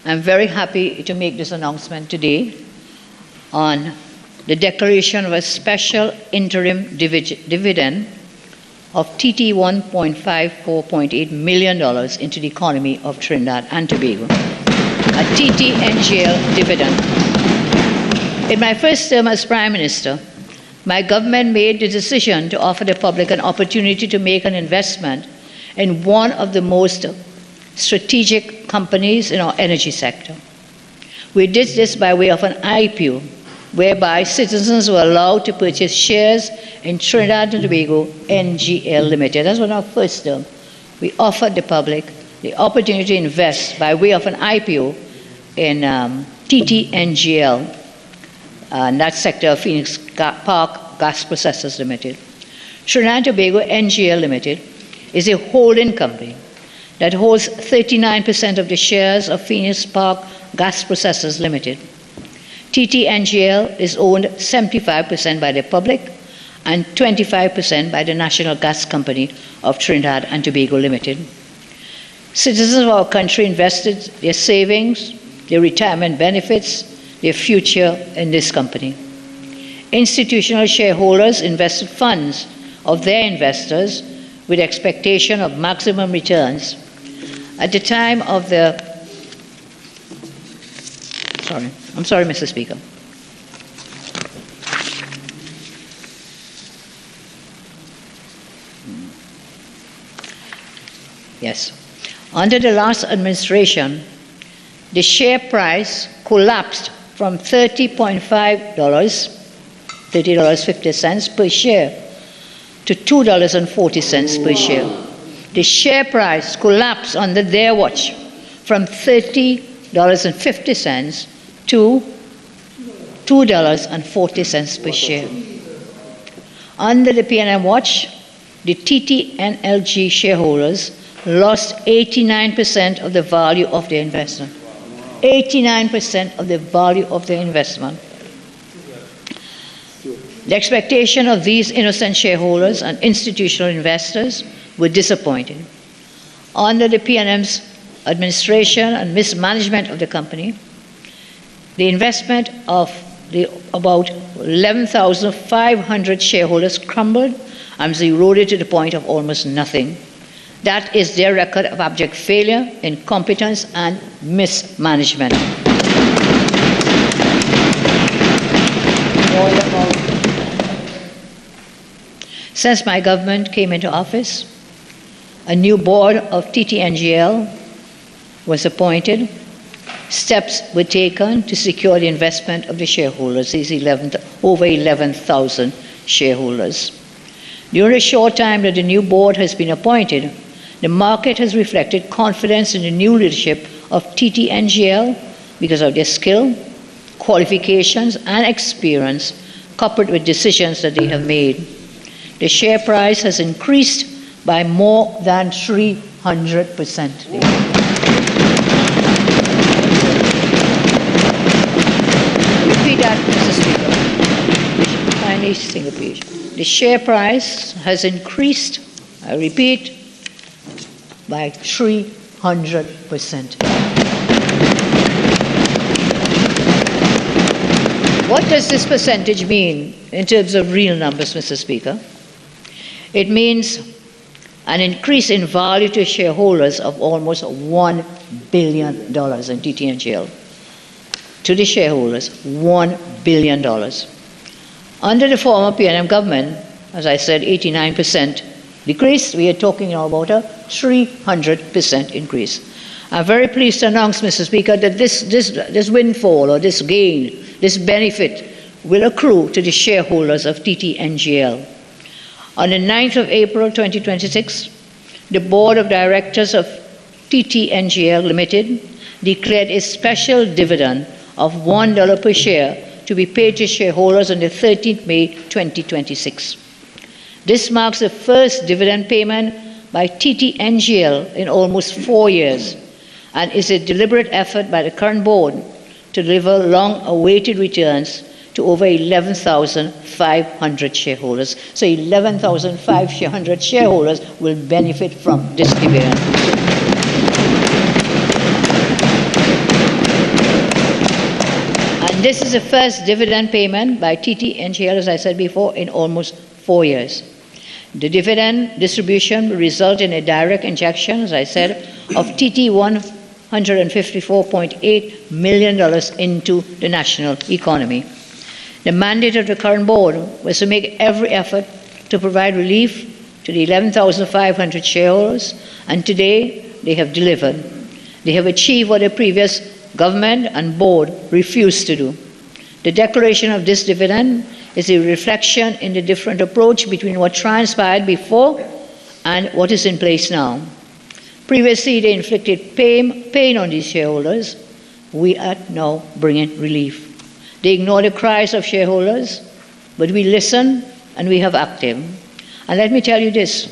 I'm very happy to make this announcement today on the declaration of a special interim dividend of TT $1.54.8 million into the economy of Trinidad and Tobago, a TTNGL dividend. In my first term as Prime Minister, my government made the decision to offer the public an opportunity to make an investment in one of the most strategic companies in our energy sector. We did this by way of an IPO, whereby citizens were allowed to purchase shares in Trinidad and Tobago NGL Limited. That's one of our first term. We offered the public the opportunity to invest by way of an IPO in TTNGL, and that sector of Phoenix Park Gas Processors Limited. Trinidad and Tobago NGL Limited is a holding company that holds 39% of the shares of Phoenix Park Gas Processors Limited. TTNGL is owned 75% by the public and 25% by the National Gas Company of Trinidad and Tobago Limited. Citizens of our country invested their savings, their retirement benefits, their future in this company. Institutional shareholders invested funds of their investors with expectation of maximum returns. At the time of the, I'm sorry, Mr. Speaker. Yes. Under the last administration, the share price collapsed from $30.50 per share to $2.40 per share. The share price collapsed under their watch from $30.50 to $2.40 per share. Under the PNM watch, the TTNLG shareholders lost 89% of the value of their investment. 89% of the value of their investment. The expectation of these innocent shareholders and institutional investors were disappointed. Under the PNM's administration and mismanagement of the company, the investment of the about 11,500 shareholders crumbled and was eroded to the point of almost nothing. That is their record of abject failure, incompetence, and mismanagement. Since my government came into office, a new board of TTNGL was appointed. Steps were taken to secure the investment of the shareholders, these over 11,000 shareholders. During the short time that the new board has been appointed, the market has reflected confidence in the new leadership of TTNGL because of their skill, qualifications, and experience, coupled with decisions that they have made. The share price has increased by more than 300%. Repeat that, Mr. Speaker. Finally, single page. The share price has increased, I repeat, by 300%. What does this percentage mean in terms of real numbers, Mr. Speaker? It means an increase in value to shareholders of almost $1 billion in TTNGL. To the shareholders, $1 billion. Under the former PNM government, as I said, 89% decrease. We are talking now about a 300% increase. I'm very pleased to announce, Mr. Speaker, that this windfall or this gain, this benefit will accrue to the shareholders of TTNGL. On the 9th of April 2026, the Board of Directors of TTNGL Limited declared a special dividend of $1 per share to be paid to shareholders on the 13th May 2026. This marks the first dividend payment by TTNGL in almost 4 years and is a deliberate effort by the current board to deliver long-awaited returns to over 11,500 shareholders. So 11,500 shareholders will benefit from this dividend. And this is the first dividend payment by TTNGL, as I said before, in almost 4 years. The dividend distribution will result in a direct injection, as I said, of $154.8 million into the national economy. The mandate of the current board was to make every effort to provide relief to the 11,500 shareholders, and today they have delivered. They have achieved what the previous government and board refused to do. The declaration of this dividend is a reflection in the different approach between what transpired before and what is in place now. Previously, they inflicted pain on these shareholders. We are now bringing relief. They ignore the cries of shareholders, but we listen and we have acted. And let me tell you this,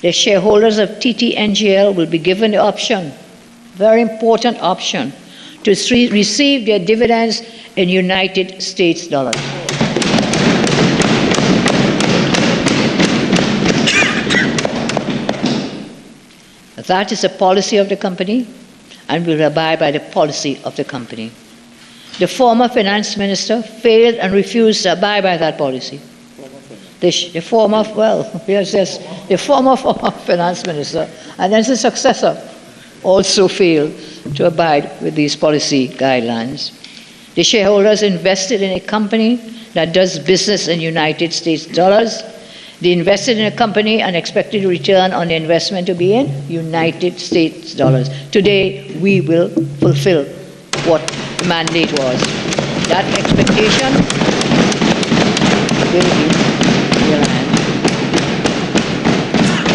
the shareholders of TTNGL will be given the option, very important option, to receive their dividends in United States dollars. That is the policy of the company, and we will abide by the policy of the company. The former finance minister failed and refused to abide by that policy. The former finance minister, and then the successor, also failed to abide with these policy guidelines. The shareholders invested in a company that does business in United States dollars. They invested in a company and expected a return on the investment to be in United States dollars. Today, we will fulfill what the mandate was. That expectation will be realized.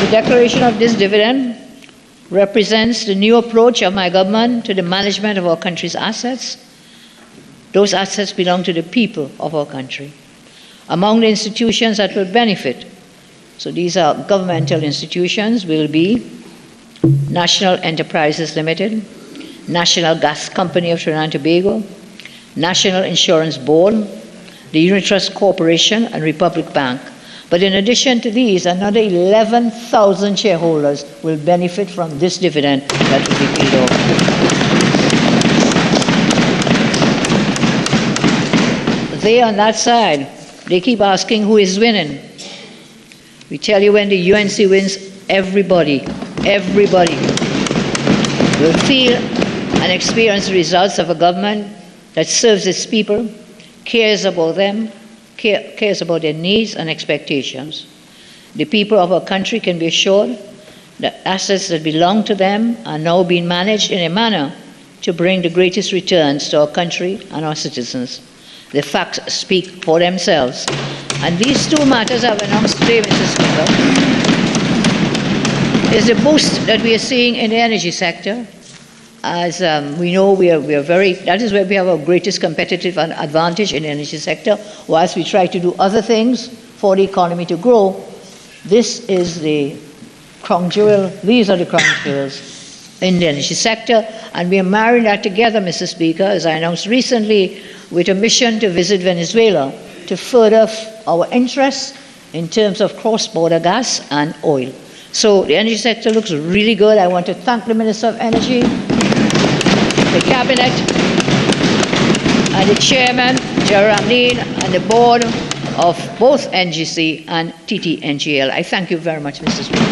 The declaration of this dividend represents the new approach of my government to the management of our country's assets. Those assets belong to the people of our country. Among the institutions that will benefit, so these are governmental institutions, will be National Enterprises Limited, National Gas Company of Trinidad and Tobago, National Insurance Board, the Unit Trust Corporation, and Republic Bank. But in addition to these, another 11,000 shareholders will benefit from this dividend that will be paid off. They on that side, they keep asking who is winning. We tell you when the UNC wins, everybody will feel and experience the results of a government that serves its people, cares about them, cares about their needs and expectations. The people of our country can be assured that assets that belong to them are now being managed in a manner to bring the greatest returns to our country and our citizens. The facts speak for themselves. And these two matters I've announced today, Mr. Speaker, is the boost that we are seeing in the energy sector. As we know, that is where we have our greatest competitive advantage in the energy sector. Whilst we try to do other things for the economy to grow, this is the crown jewel. These are the crown jewels in the energy sector, and we are marrying that together, Mr. Speaker, as I announced recently, with a mission to visit Venezuela to further our interests in terms of cross-border gas and oil. So the energy sector looks really good. I want to thank the Minister of Energy, the Cabinet, and the Chairman, Gerard Ramdeen, and the Board of both NGC and TTNGL. I thank you very much, Mr. Speaker.